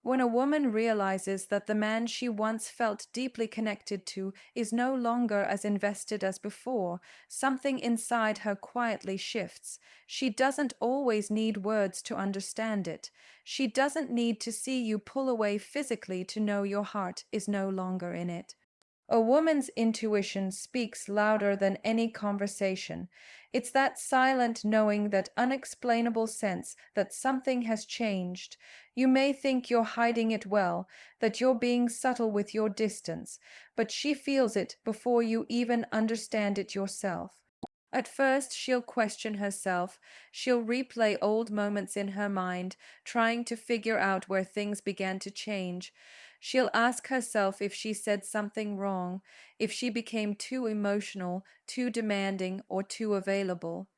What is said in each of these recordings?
When a woman realizes that the man she once felt deeply connected to is no longer as invested as before, something inside her quietly shifts. She doesn't always need words to understand it. She doesn't need to see you pull away physically to know your heart is no longer in it. A woman's intuition speaks louder than any conversation. It's that silent knowing, that unexplainable sense that something has changed. You may think you're hiding it well, that you're being subtle with your distance, but she feels it before you even understand it yourself. At first, she'll question herself. She'll replay old moments in her mind, trying to figure out where things began to change. She'll ask herself if she said something wrong, if she became too emotional, too demanding, or too available.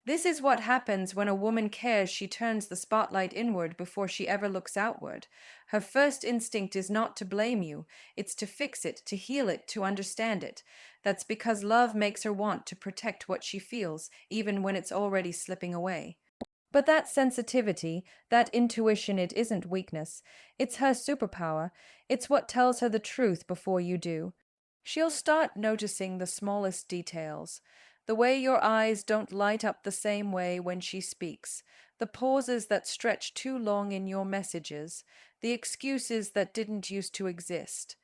This is what happens when a woman cares. She turns the spotlight inward before she ever looks outward. Her first instinct is not to blame you, it's to fix it, to heal it, to understand it. That's because love makes her want to protect what she feels, even when it's already slipping away. But that sensitivity, that intuition, it isn't weakness. It's her superpower. It's what tells her the truth before you do. She'll start noticing the smallest details. The way your eyes don't light up the same way when she speaks, the pauses that stretch too long in your messages, the excuses that didn't used to exist.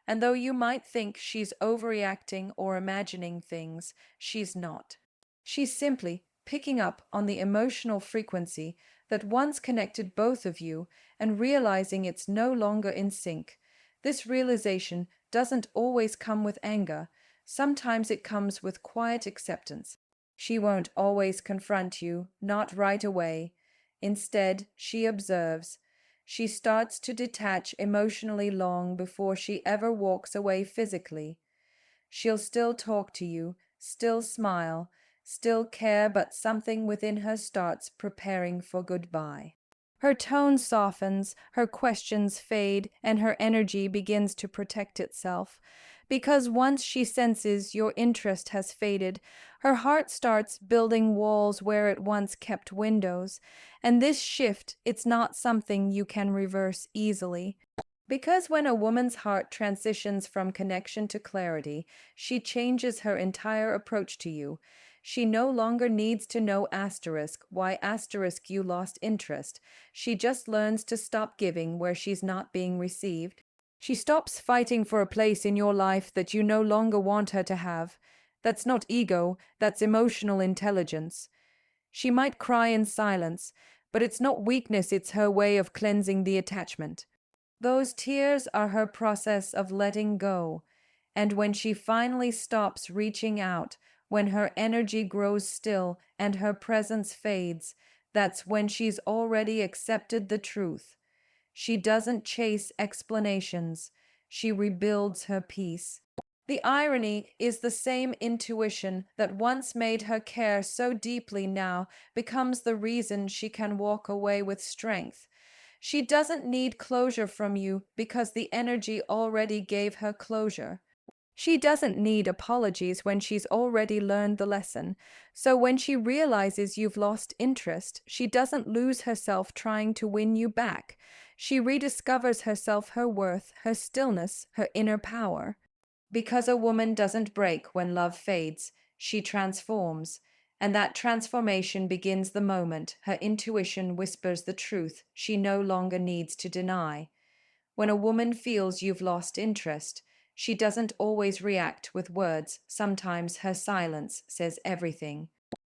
And though you might think she's overreacting or imagining things, she's not. She's simply picking up on the emotional frequency that once connected both of you and realizing it's no longer in sync. This realization doesn't always come with anger. Sometimes it comes with quiet acceptance. She won't always confront you, not right away. Instead, she observes. She starts to detach emotionally long before she ever walks away physically. She'll still talk to you, still smile, still care, but something within her starts preparing for goodbye. Her tone softens, her questions fade, and her energy begins to protect itself. Because once she senses your interest has faded, her heart starts building walls where it once kept windows. And this shift, it's not something you can reverse easily. Because when a woman's heart transitions from connection to clarity, she changes her entire approach to you. She no longer needs to know asterisk why asterisk you lost interest. She just learns to stop giving where she's not being received. She stops fighting for a place in your life that you no longer want her to have. That's not ego, that's emotional intelligence. She might cry in silence, but it's not weakness, it's her way of cleansing the attachment. Those tears are her process of letting go. And when she finally stops reaching out, when her energy grows still and her presence fades, that's when she's already accepted the truth. She doesn't chase explanations. She rebuilds her peace. The irony is the same intuition that once made her care so deeply now becomes the reason she can walk away with strength. She doesn't need closure from you because the energy already gave her closure. She doesn't need apologies when she's already learned the lesson. So when she realizes you've lost interest, she doesn't lose herself trying to win you back. She rediscovers herself, her worth, her stillness, her inner power. Because a woman doesn't break when love fades, she transforms. And that transformation begins the moment her intuition whispers the truth she no longer needs to deny. When a woman feels you've lost interest, she doesn't always react with words. Sometimes her silence says everything.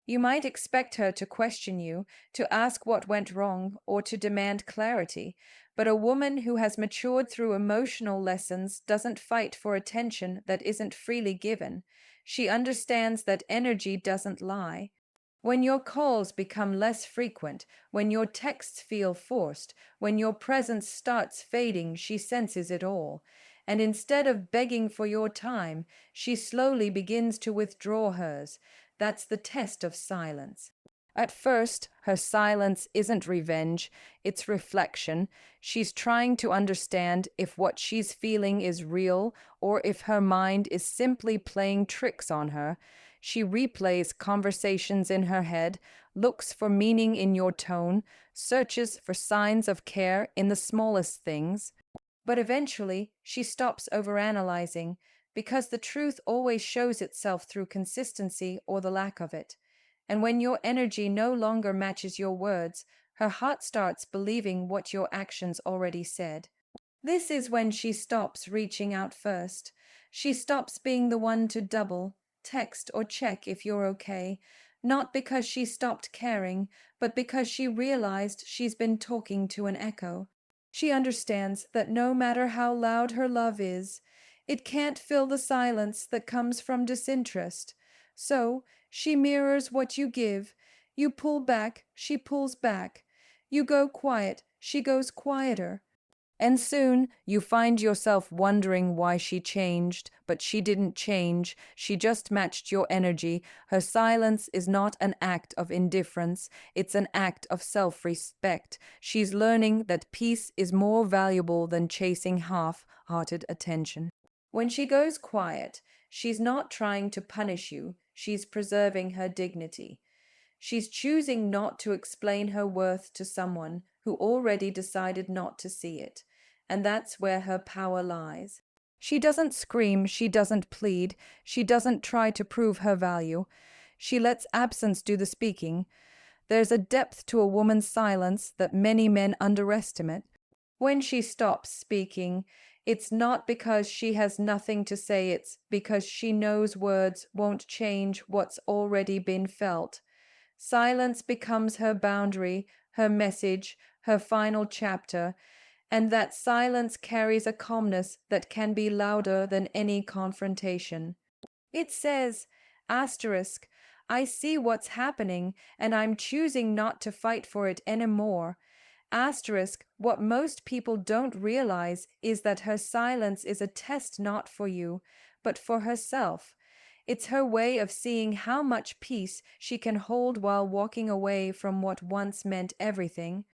You might expect her to question you, to ask what went wrong, or to demand clarity, but a woman who has matured through emotional lessons doesn't fight for attention that isn't freely given. She understands that energy doesn't lie. When your calls become less frequent, when your texts feel forced, when your presence starts fading, she senses it all. And instead of begging for your time, she slowly begins to withdraw hers. That's the test of silence. At first, her silence isn't revenge, it's reflection. She's trying to understand if what she's feeling is real or if her mind is simply playing tricks on her. She replays conversations in her head, looks for meaning in your tone, searches for signs of care in the smallest things. But eventually, she stops overanalyzing because the truth always shows itself through consistency or the lack of it. And when your energy no longer matches your words, her heart starts believing what your actions already said. This is when she stops reaching out first. She stops being the one to double, text, or check if you're okay, not because she stopped caring, but because she realized she's been talking to an echo. She understands that no matter how loud her love is, it can't fill the silence that comes from disinterest. So she mirrors what you give. You pull back, she pulls back. You go quiet, she goes quieter. And soon you find yourself wondering why she changed, but she didn't change. She just matched your energy. Her silence is not an act of indifference, it's an act of self respect. She's learning that peace is more valuable than chasing half hearted attention. When she goes quiet, she's not trying to punish you, she's preserving her dignity. She's choosing not to explain her worth to someone who already decided not to see it. And that's where her power lies. She doesn't scream, she doesn't plead, she doesn't try to prove her value. She lets absence do the speaking. There's a depth to a woman's silence that many men underestimate. When she stops speaking, it's not because she has nothing to say, it's because she knows words won't change what's already been felt. Silence becomes her boundary, her message, her final chapter, and that silence carries a calmness that can be louder than any confrontation. It says, asterisk, I see what's happening and I'm choosing not to fight for it anymore. Asterisk, what most people don't realize is that her silence is a test not for you, but for herself. It's her way of seeing how much peace she can hold while walking away from what once meant everything.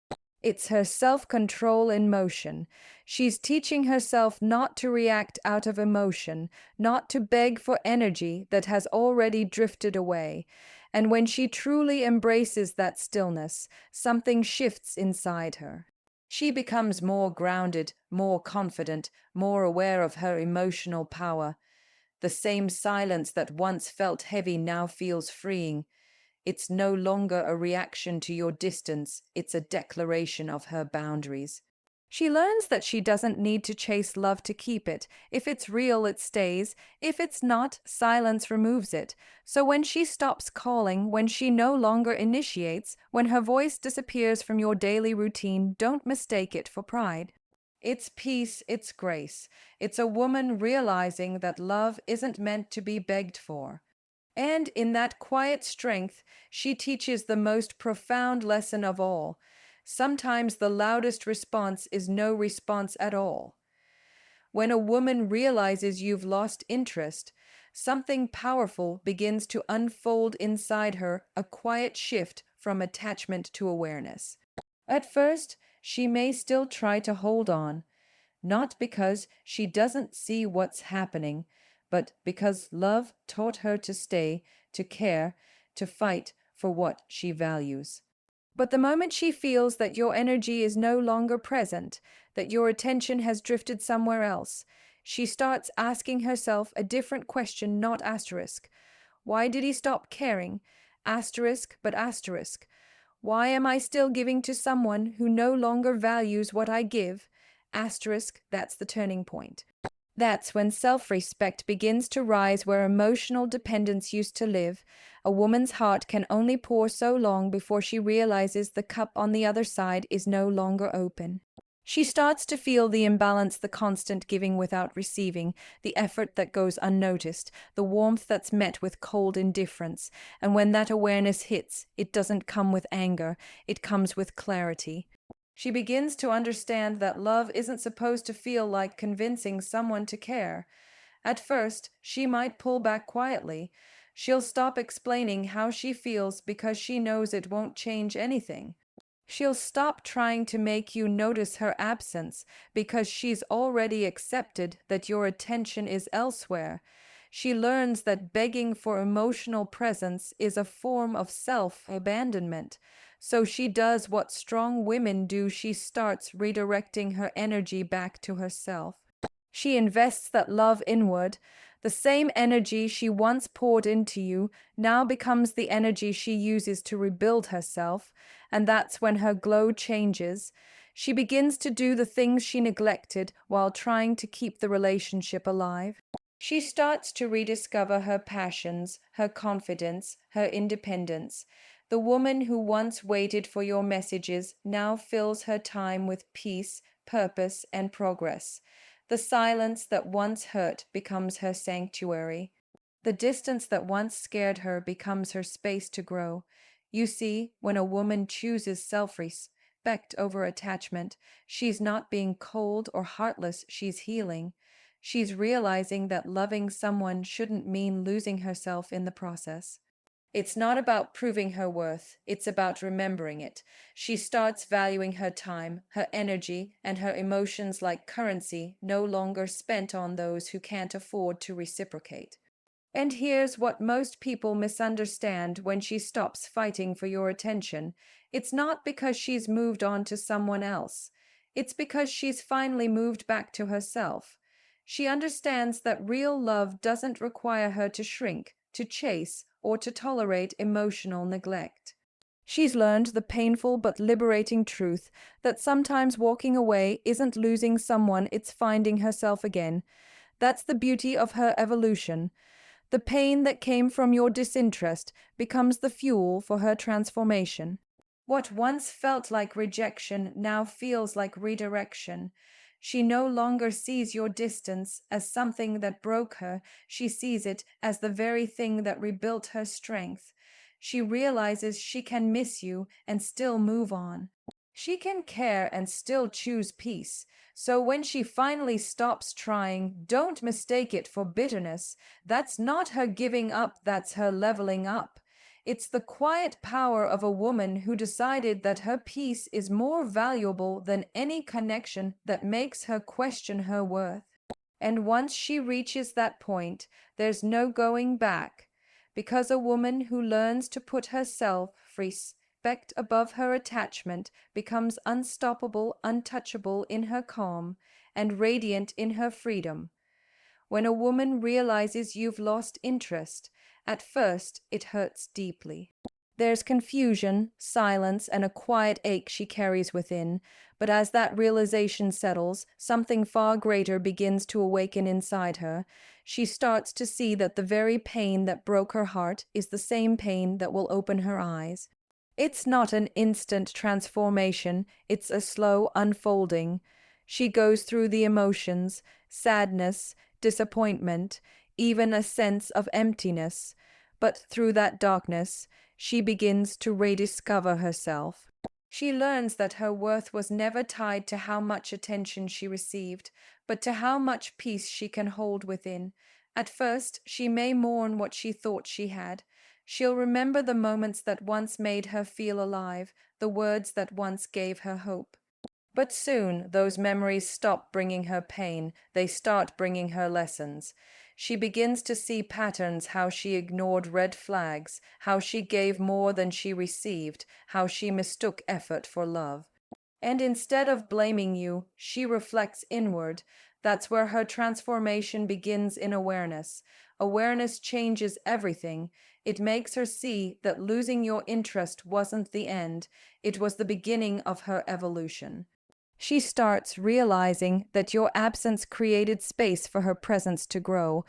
It's her self-control in motion. She's teaching herself not to react out of emotion, not to beg for energy that has already drifted away. And when she truly embraces that stillness, something shifts inside her. She becomes more grounded, more confident, more aware of her emotional power. The same silence that once felt heavy now feels freeing. It's no longer a reaction to your distance, it's a declaration of her boundaries. She learns that she doesn't need to chase love to keep it. If it's real, it stays. If it's not, silence removes it. So when she stops calling, when she no longer initiates, when her voice disappears from your daily routine, don't mistake it for pride. It's peace, it's grace. It's a woman realizing that love isn't meant to be begged for. And in that quiet strength, she teaches the most profound lesson of all. Sometimes the loudest response is no response at all. When a woman realizes you've lost interest, something powerful begins to unfold inside her, a quiet shift from attachment to awareness. At first, she may still try to hold on, not because she doesn't see what's happening, but because love taught her to stay, to care, to fight for what she values. But the moment she feels that your energy is no longer present, that your attention has drifted somewhere else, she starts asking herself a different question, not asterisk. Why did he stop caring? Asterisk, but asterisk. Why am I still giving to someone who no longer values what I give? Asterisk, that's the turning point. That's when self-respect begins to rise where emotional dependence used to live. A woman's heart can only pour so long before she realizes the cup on the other side is no longer open. She starts to feel the imbalance, the constant giving without receiving, the effort that goes unnoticed, the warmth that's met with cold indifference. And when that awareness hits, it doesn't come with anger, it comes with clarity. She begins to understand that love isn't supposed to feel like convincing someone to care. At first, she might pull back quietly. She'll stop explaining how she feels because she knows it won't change anything. She'll stop trying to make you notice her absence because she's already accepted that your attention is elsewhere. She learns that begging for emotional presence is a form of self abandonment. So she does what strong women do, she starts redirecting her energy back to herself. She invests that love inward. The same energy she once poured into you now becomes the energy she uses to rebuild herself, and that's when her glow changes. She begins to do the things she neglected while trying to keep the relationship alive. She starts to rediscover her passions, her confidence, her independence. The woman who once waited for your messages now fills her time with peace, purpose, and progress. The silence that once hurt becomes her sanctuary. The distance that once scared her becomes her space to grow. You see, when a woman chooses self respect over attachment, she's not being cold or heartless, she's healing. She's realizing that loving someone shouldn't mean losing herself in the process. It's not about proving her worth, it's about remembering it. She starts valuing her time, her energy, and her emotions like currency no longer spent on those who can't afford to reciprocate. And here's what most people misunderstand: when she stops fighting for your attention, it's not because she's moved on to someone else. It's because she's finally moved back to herself. She understands that real love doesn't require her to shrink, to chase, or to tolerate emotional neglect. She's learned the painful but liberating truth that sometimes walking away isn't losing someone, it's finding herself again. That's the beauty of her evolution. The pain that came from your disinterest becomes the fuel for her transformation. What once felt like rejection now feels like redirection. She no longer sees your distance as something that broke her, she sees it as the very thing that rebuilt her strength. She realizes she can miss you and still move on. She can care and still choose peace. So when she finally stops trying, don't mistake it for bitterness. That's not her giving up, that's her leveling up. It's the quiet power of a woman who decided that her peace is more valuable than any connection that makes her question her worth. And once she reaches that point, there's no going back, because a woman who learns to put herself respect above her attachment becomes unstoppable, untouchable in her calm, and radiant in her freedom. When a woman realizes you've lost interest, at first it hurts deeply. There's confusion, silence, and a quiet ache she carries within, but as that realization settles, something far greater begins to awaken inside her. She starts to see that the very pain that broke her heart is the same pain that will open her eyes. It's not an instant transformation, it's a slow unfolding. She goes through the emotions, sadness, disappointment, even a sense of emptiness, but through that darkness, she begins to rediscover herself. She learns that her worth was never tied to how much attention she received, but to how much peace she can hold within. At first, she may mourn what she thought she had. She'll remember the moments that once made her feel alive, the words that once gave her hope. But soon those memories stop bringing her pain, they start bringing her lessons. She begins to see patterns: how she ignored red flags, how she gave more than she received, how she mistook effort for love. And instead of blaming you, she reflects inward. That's where her transformation begins, in awareness. Awareness changes everything. It makes her see that losing your interest wasn't the end, it was the beginning of her evolution. She starts realizing that your absence created space for her presence to grow.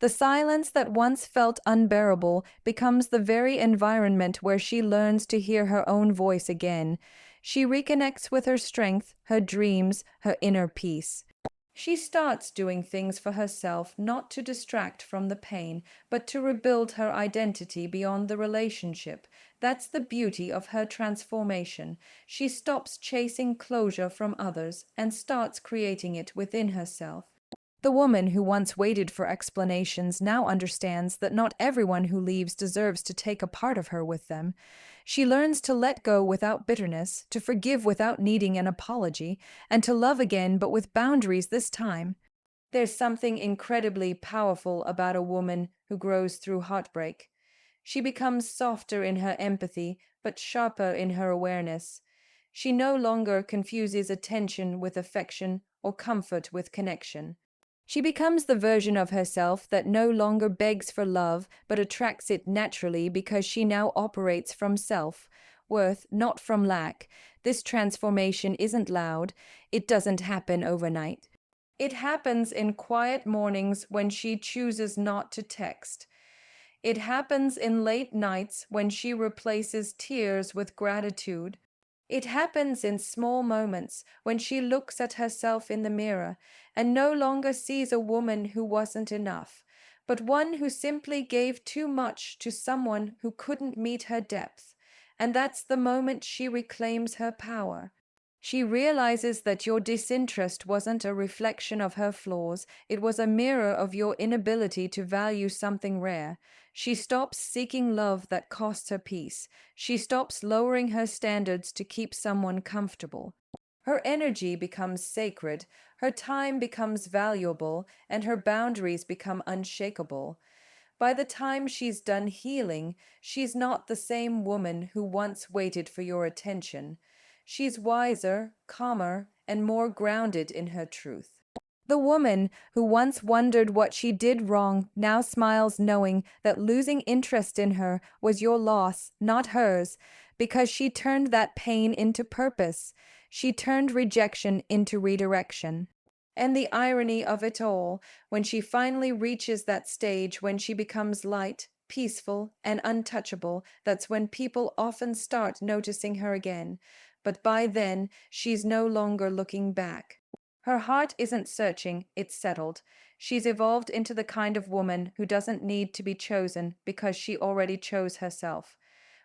The silence that once felt unbearable becomes the very environment where she learns to hear her own voice again. She reconnects with her strength, her dreams, her inner peace. She starts doing things for herself, not to distract from the pain, but to rebuild her identity beyond the relationship. That's the beauty of her transformation. She stops chasing closure from others and starts creating it within herself. The woman who once waited for explanations now understands that not everyone who leaves deserves to take a part of her with them. She learns to let go without bitterness, to forgive without needing an apology, and to love again but with boundaries this time. There's something incredibly powerful about a woman who grows through heartbreak. She becomes softer in her empathy, but sharper in her awareness. She no longer confuses attention with affection or comfort with connection. She becomes the version of herself that no longer begs for love but attracts it naturally because she now operates from self worth, not from lack. This transformation isn't loud, it doesn't happen overnight. It happens in quiet mornings when she chooses not to text. It happens in late nights when she replaces tears with gratitude. It happens in small moments when she looks at herself in the mirror and no longer sees a woman who wasn't enough, but one who simply gave too much to someone who couldn't meet her depth. And that's the moment she reclaims her power. She realizes that your disinterest wasn't a reflection of her flaws, it was a mirror of your inability to value something rare. She stops seeking love that costs her peace. She stops lowering her standards to keep someone comfortable. Her energy becomes sacred, her time becomes valuable, and her boundaries become unshakable. By the time she's done healing, she's not the same woman who once waited for your attention. She's wiser, calmer, and more grounded in her truth. The woman who once wondered what she did wrong now smiles knowing that losing interest in her was your loss, not hers, because she turned that pain into purpose. She turned rejection into redirection. And the irony of it all, when she finally reaches that stage when she becomes light, peaceful, and untouchable, that's when people often start noticing her again. But by then, she's no longer looking back. Her heart isn't searching, it's settled. She's evolved into the kind of woman who doesn't need to be chosen because she already chose herself.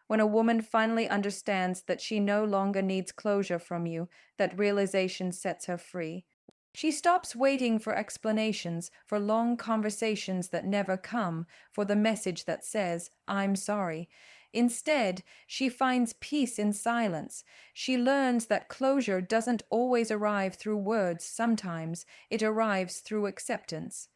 When a woman finally understands that she no longer needs closure from you, that realization sets her free. She stops waiting for explanations, for long conversations that never come, for the message that says, I'm sorry. Instead, she finds peace in silence. She learns that closure doesn't always arrive through words, sometimes it arrives through acceptance.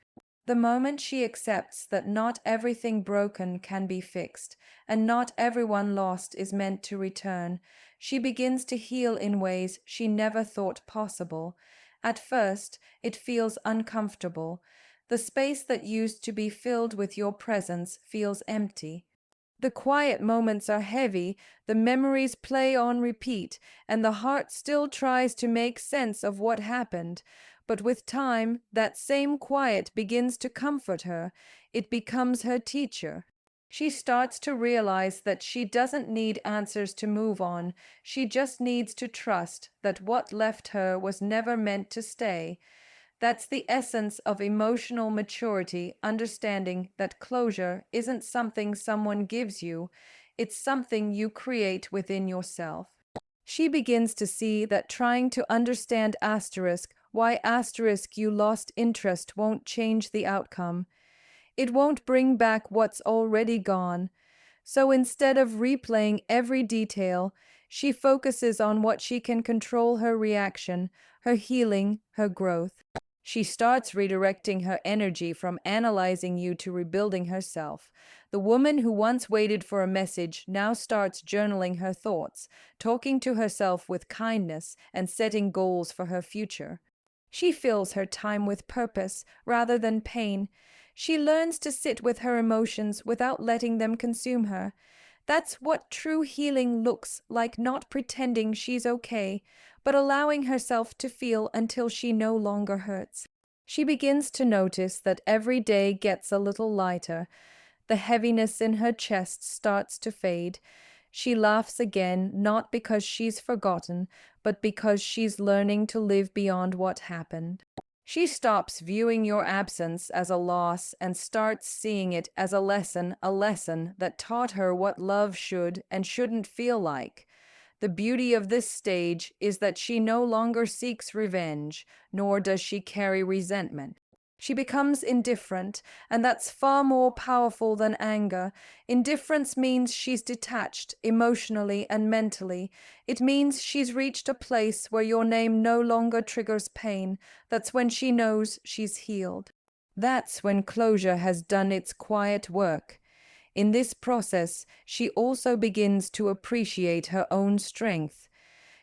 The moment she accepts that not everything broken can be fixed, and not everyone lost is meant to return, she begins to heal in ways she never thought possible. At first, it feels uncomfortable. The space that used to be filled with your presence feels empty. The quiet moments are heavy, the memories play on repeat, and the heart still tries to make sense of what happened. But with time, that same quiet begins to comfort her. It becomes her teacher. She starts to realize that she doesn't need answers to move on. She just needs to trust that what left her was never meant to stay. That's the essence of emotional maturity, understanding that closure isn't something someone gives you, it's something you create within yourself. She begins to see that trying to understand asterisk why asterisk you lost interest won't change the outcome. It won't bring back what's already gone. So instead of replaying every detail, she focuses on what she can control: her reaction, her healing, her growth. She starts redirecting her energy from analyzing you to rebuilding herself. The woman who once waited for a message now starts journaling her thoughts, talking to herself with kindness, and setting goals for her future. She fills her time with purpose rather than pain. She learns to sit with her emotions without letting them consume her. That's what true healing looks like, not pretending she's okay, but allowing herself to feel until she no longer hurts. She begins to notice that every day gets a little lighter. The heaviness in her chest starts to fade. She laughs again, not because she's forgotten, but because she's learning to live beyond what happened. She stops viewing your absence as a loss and starts seeing it as a lesson that taught her what love should and shouldn't feel like. The beauty of this stage is that she no longer seeks revenge, nor does she carry resentment. She becomes indifferent, and that's far more powerful than anger. Indifference means she's detached emotionally and mentally. It means she's reached a place where your name no longer triggers pain. That's when she knows she's healed. That's when closure has done its quiet work. In this process, she also begins to appreciate her own strength.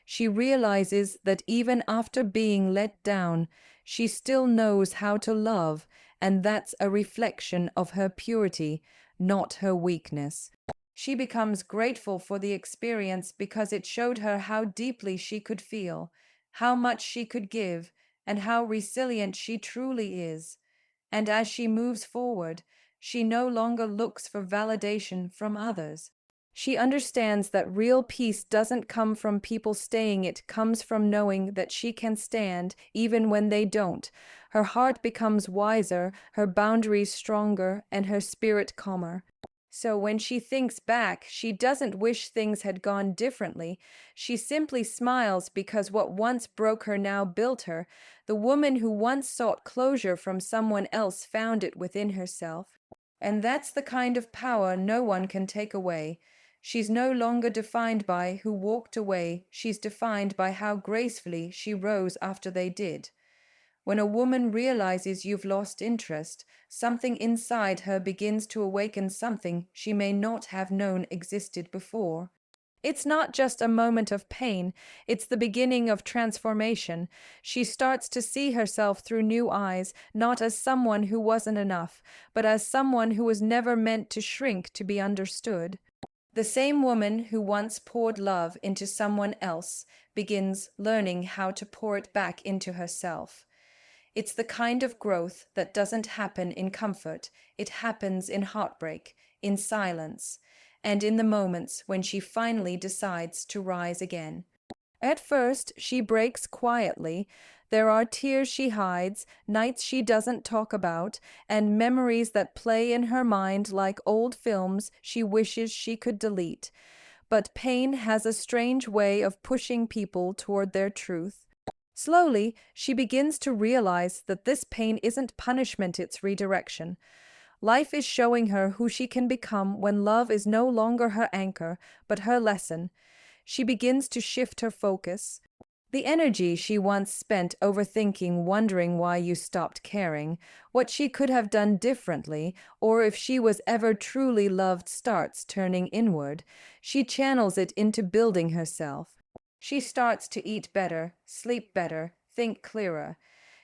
She realizes that even after being let down, she still knows how to love, and that's a reflection of her purity, not her weakness. She becomes grateful for the experience because it showed her how deeply she could feel, how much she could give, and how resilient she truly is. And as she moves forward, she no longer looks for validation from others. She understands that real peace doesn't come from people staying, it comes from knowing that she can stand even when they don't. Her heart becomes wiser, her boundaries stronger, and her spirit calmer. So when she thinks back, she doesn't wish things had gone differently. She simply smiles because what once broke her now built her. The woman who once sought closure from someone else found it within herself. And that's the kind of power no one can take away. She's no longer defined by who walked away, she's defined by how gracefully she rose after they did. When a woman realizes you've lost interest, something inside her begins to awaken something she may not have known existed before. It's not just a moment of pain, it's the beginning of transformation. She starts to see herself through new eyes, not as someone who wasn't enough, but as someone who was never meant to shrink to be understood. The same woman who once poured love into someone else begins learning how to pour it back into herself. It's the kind of growth that doesn't happen in comfort, it happens in heartbreak, in silence, and in the moments when she finally decides to rise again. At first, she breaks quietly. There are tears she hides, nights she doesn't talk about, and memories that play in her mind like old films she wishes she could delete. But pain has a strange way of pushing people toward their truth. Slowly, she begins to realize that this pain isn't punishment, it's redirection. Life is showing her who she can become when love is no longer her anchor, but her lesson. She begins to shift her focus. The energy she once spent overthinking, wondering why you stopped caring, what she could have done differently, or if she was ever truly loved, starts turning inward. She channels it into building herself. She starts to eat better, sleep better, think clearer.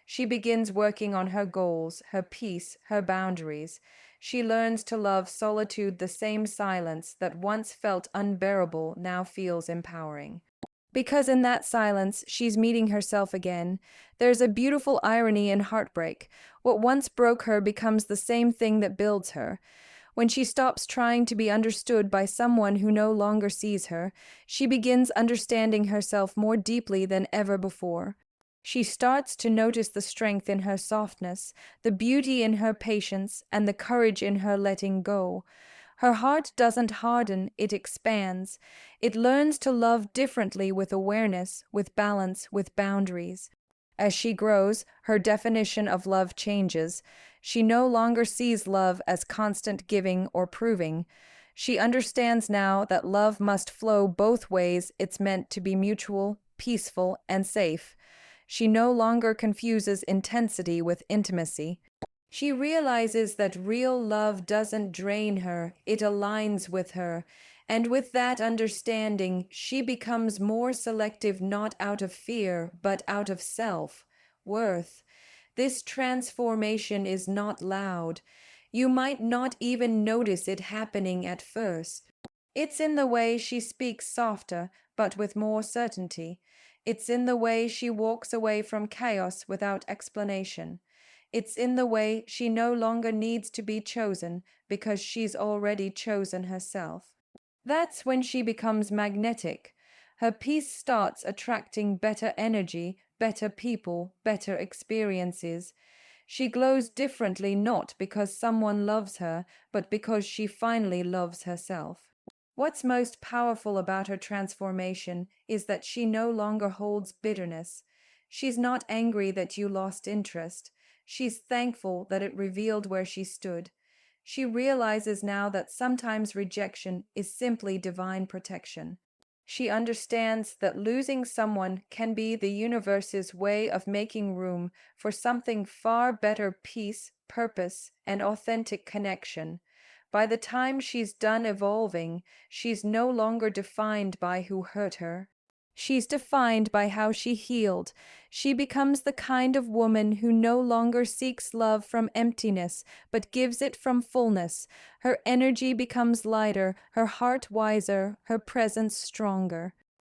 She begins working on her goals, her peace, her boundaries. She learns to love solitude, the same silence that once felt unbearable now feels empowering. Because in that silence, she's meeting herself again. There's a beautiful irony in heartbreak. What once broke her becomes the same thing that builds her. When she stops trying to be understood by someone who no longer sees her, she begins understanding herself more deeply than ever before. She starts to notice the strength in her softness, the beauty in her patience, and the courage in her letting go. Her heart doesn't harden, it expands. It learns to love differently with awareness, with balance, with boundaries. As she grows, her definition of love changes. She no longer sees love as constant giving or proving. She understands now that love must flow both ways. It's meant to be mutual, peaceful, and safe. She no longer confuses intensity with intimacy. She realizes that real love doesn't drain her, it aligns with her. And with that understanding, she becomes more selective not out of fear, but out of self worth. This transformation is not loud. You might not even notice it happening at first. It's in the way she speaks softer, but with more certainty. It's in the way she walks away from chaos without explanation. It's in the way she no longer needs to be chosen because she's already chosen herself. That's when she becomes magnetic. Her peace starts attracting better energy, better people, better experiences. She glows differently not because someone loves her, but because she finally loves herself. What's most powerful about her transformation is that she no longer holds bitterness. She's not angry that you lost interest. She's thankful that it revealed where she stood. She realizes now that sometimes rejection is simply divine protection. She understands that losing someone can be the universe's way of making room for something far better: peace, purpose, and authentic connection. By the time she's done evolving, she's no longer defined by who hurt her. She's defined by how she healed. She becomes the kind of woman who no longer seeks love from emptiness, but gives it from fullness. Her energy becomes lighter, her heart wiser, her presence stronger.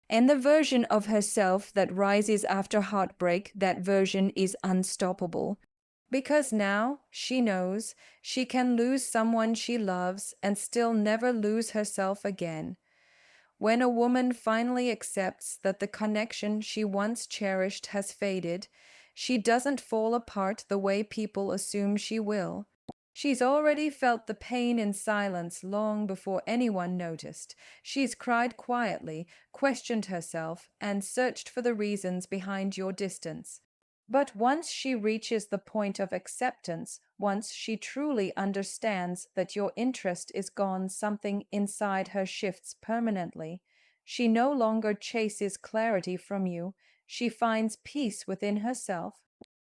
And the version of herself that rises after heartbreak, that version is unstoppable. Because now she knows she can lose someone she loves and still never lose herself again. When a woman finally accepts that the connection she once cherished has faded, she doesn't fall apart the way people assume she will. She's already felt the pain in silence long before anyone noticed. She's cried quietly, questioned herself, and searched for the reasons behind your distance. But once she reaches the point of acceptance, once she truly understands that your interest is gone, something inside her shifts permanently. She no longer chases clarity from you, she finds peace within herself.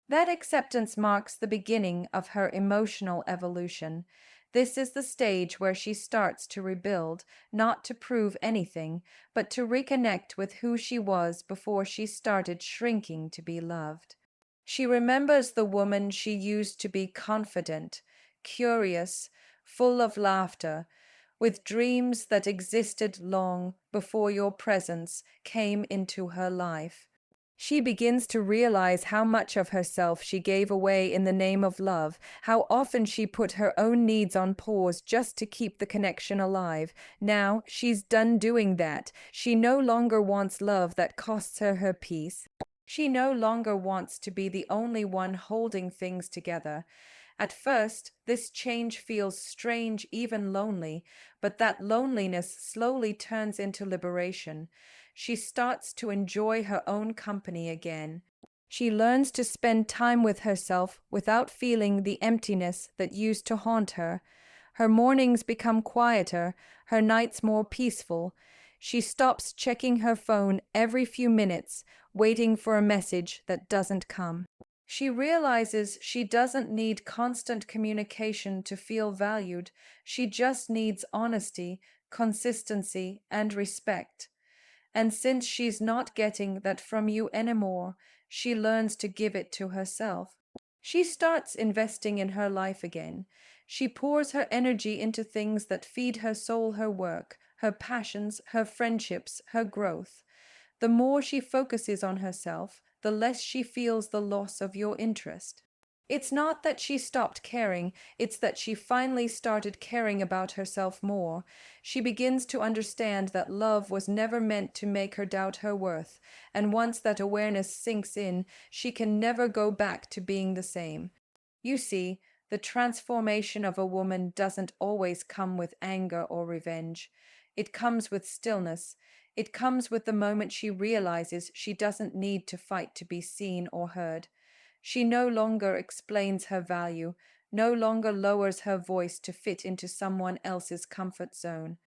That acceptance marks the beginning of her emotional evolution. This is the stage where she starts to rebuild, not to prove anything, but to reconnect with who she was before she started shrinking to be loved. She remembers the woman she used to be: confident, curious, full of laughter, with dreams that existed long before your presence came into her life. She begins to realize how much of herself she gave away in the name of love, how often she put her own needs on pause just to keep the connection alive. Now she's done doing that. She no longer wants love that costs her her peace. She no longer wants to be the only one holding things together. At first, this change feels strange, even lonely, but that loneliness slowly turns into liberation. She starts to enjoy her own company again. She learns to spend time with herself without feeling the emptiness that used to haunt her. Her mornings become quieter, her nights more peaceful. She stops checking her phone every few minutes, waiting for a message that doesn't come. She realizes she doesn't need constant communication to feel valued. She just needs honesty, consistency, and respect. And since she's not getting that from you anymore, she learns to give it to herself. She starts investing in her life again. She pours her energy into things that feed her soul: her work, her passions, her friendships, her growth. The more she focuses on herself, the less she feels the loss of your interest. It's not that she stopped caring, it's that she finally started caring about herself more. She begins to understand that love was never meant to make her doubt her worth, and once that awareness sinks in, she can never go back to being the same. You see, the transformation of a woman doesn't always come with anger or revenge. It comes with stillness. It comes with the moment she realizes she doesn't need to fight to be seen or heard. She no longer explains her value, no longer lowers her voice to fit into someone else's comfort zone.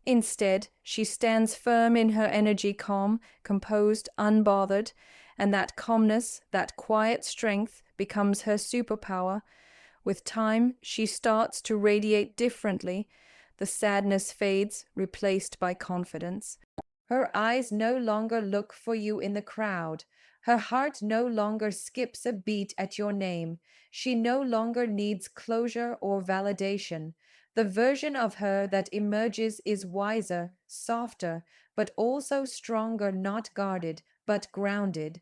Instead, she stands firm in her energy, calm, composed, unbothered, and that calmness, that quiet strength, becomes her superpower. With time, she starts to radiate differently. The sadness fades, replaced by confidence. Her eyes no longer look for you in the crowd. Her heart no longer skips a beat at your name. She no longer needs closure or validation. The version of her that emerges is wiser, softer, but also stronger, not guarded, but grounded.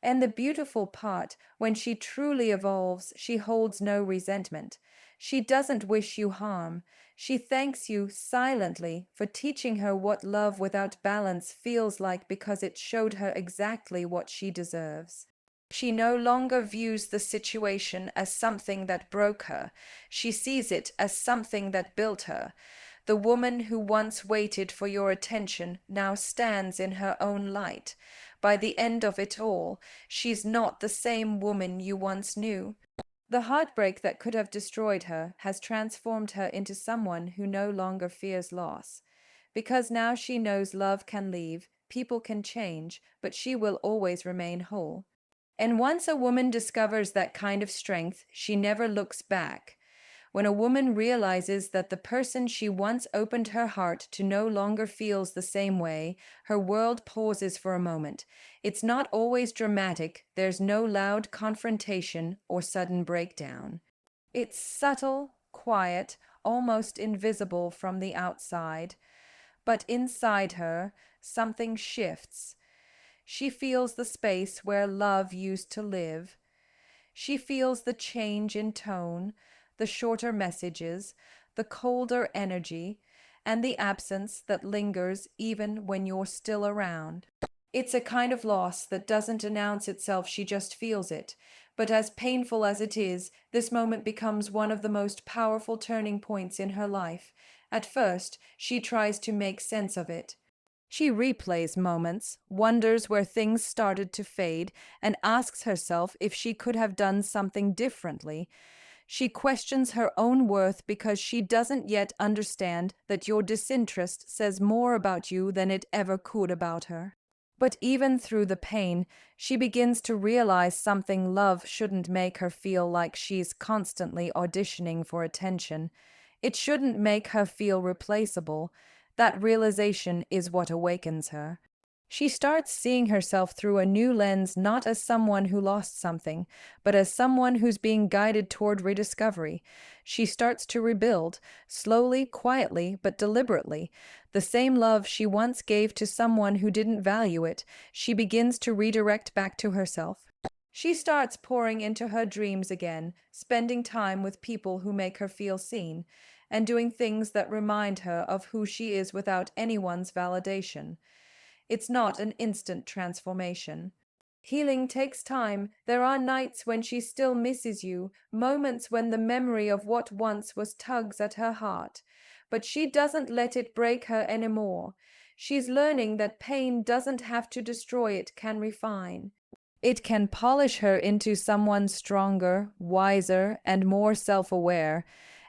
And the beautiful part, when she truly evolves, she holds no resentment. She doesn't wish you harm. She thanks you silently for teaching her what love without balance feels like, because it showed her exactly what she deserves. She no longer views the situation as something that broke her. She sees it as something that built her. The woman who once waited for your attention now stands in her own light. By the end of it all, she's not the same woman you once knew. The heartbreak that could have destroyed her has transformed her into someone who no longer fears loss. Because now she knows love can leave, people can change, but she will always remain whole. And once a woman discovers that kind of strength, she never looks back. When a woman realizes that the person she once opened her heart to no longer feels the same way, her world pauses for a moment. It's not always dramatic, there's no loud confrontation or sudden breakdown. It's subtle, quiet, almost invisible from the outside, but inside her, something shifts. She feels the space where love used to live. She feels the change in tone, the shorter messages, the colder energy, and the absence that lingers even when you're still around. It's a kind of loss that doesn't announce itself, she just feels it. But as painful as it is, this moment becomes one of the most powerful turning points in her life. At first, she tries to make sense of it. She replays moments, wonders where things started to fade, and asks herself if she could have done something differently. She questions her own worth because she doesn't yet understand that your disinterest says more about you than it ever could about her. But even through the pain, she begins to realize something: love shouldn't make her feel like she's constantly auditioning for attention. It shouldn't make her feel replaceable. That realization is what awakens her. She starts seeing herself through a new lens, not as someone who lost something, but as someone who's being guided toward rediscovery. She starts to rebuild, slowly, quietly, but deliberately. The same love she once gave to someone who didn't value it, she begins to redirect back to herself. She starts pouring into her dreams again, spending time with people who make her feel seen, and doing things that remind her of who she is without anyone's validation. It's not an instant transformation. Healing takes time. There are nights when she still misses you, moments when the memory of what once was tugs at her heart. But she doesn't let it break her anymore. She's learning that pain doesn't have to destroy, it can refine. It can polish her into someone stronger, wiser, and more self aware.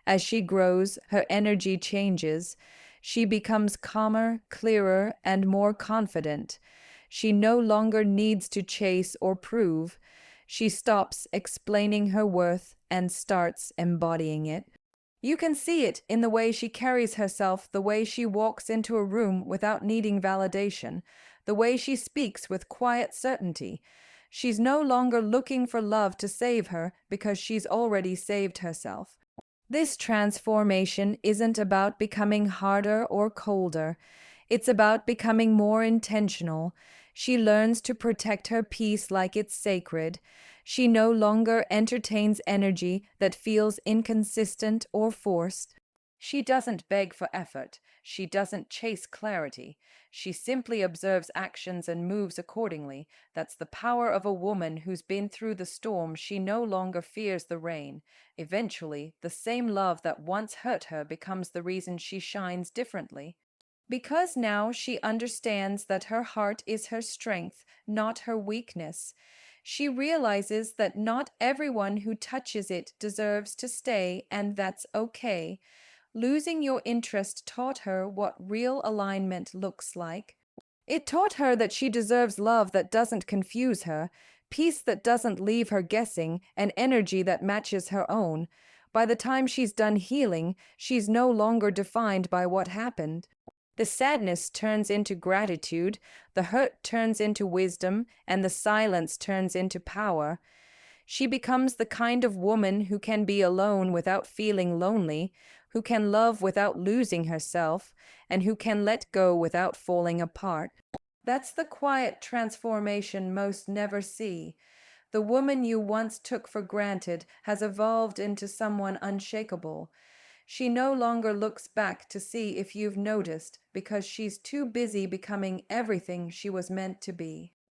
As she grows, her energy changes. She becomes calmer, clearer, and more confident. She no longer needs to chase or prove. She stops explaining her worth and starts embodying it. You can see it in the way she carries herself, the way she walks into a room without needing validation, the way she speaks with quiet certainty. She's no longer looking for love to save her because she's already saved herself. This transformation isn't about becoming harder or colder. It's about becoming more intentional. She learns to protect her peace like it's sacred. She no longer entertains energy that feels inconsistent or forced. She doesn't beg for effort. She doesn't chase clarity. She simply observes actions and moves accordingly. That's the power of a woman who's been through the storm. She no longer fears the rain. Eventually, the same love that once hurt her becomes the reason she shines differently. Because now she understands that her heart is her strength, not her weakness. She realizes that not everyone who touches it deserves to stay, and that's okay. Losing your interest taught her what real alignment looks like. It taught her that she deserves love that doesn't confuse her, peace that doesn't leave her guessing, and energy that matches her own. By the time she's done healing, she's no longer defined by what happened. The sadness turns into gratitude, the hurt turns into wisdom, and the silence turns into power. She becomes the kind of woman who can be alone without feeling lonely, who can love without losing herself, and who can let go without falling apart. That's the quiet transformation most never see. The woman you once took for granted has evolved into someone unshakable. She no longer looks back to see if you've noticed because she's too busy becoming everything she was meant to be.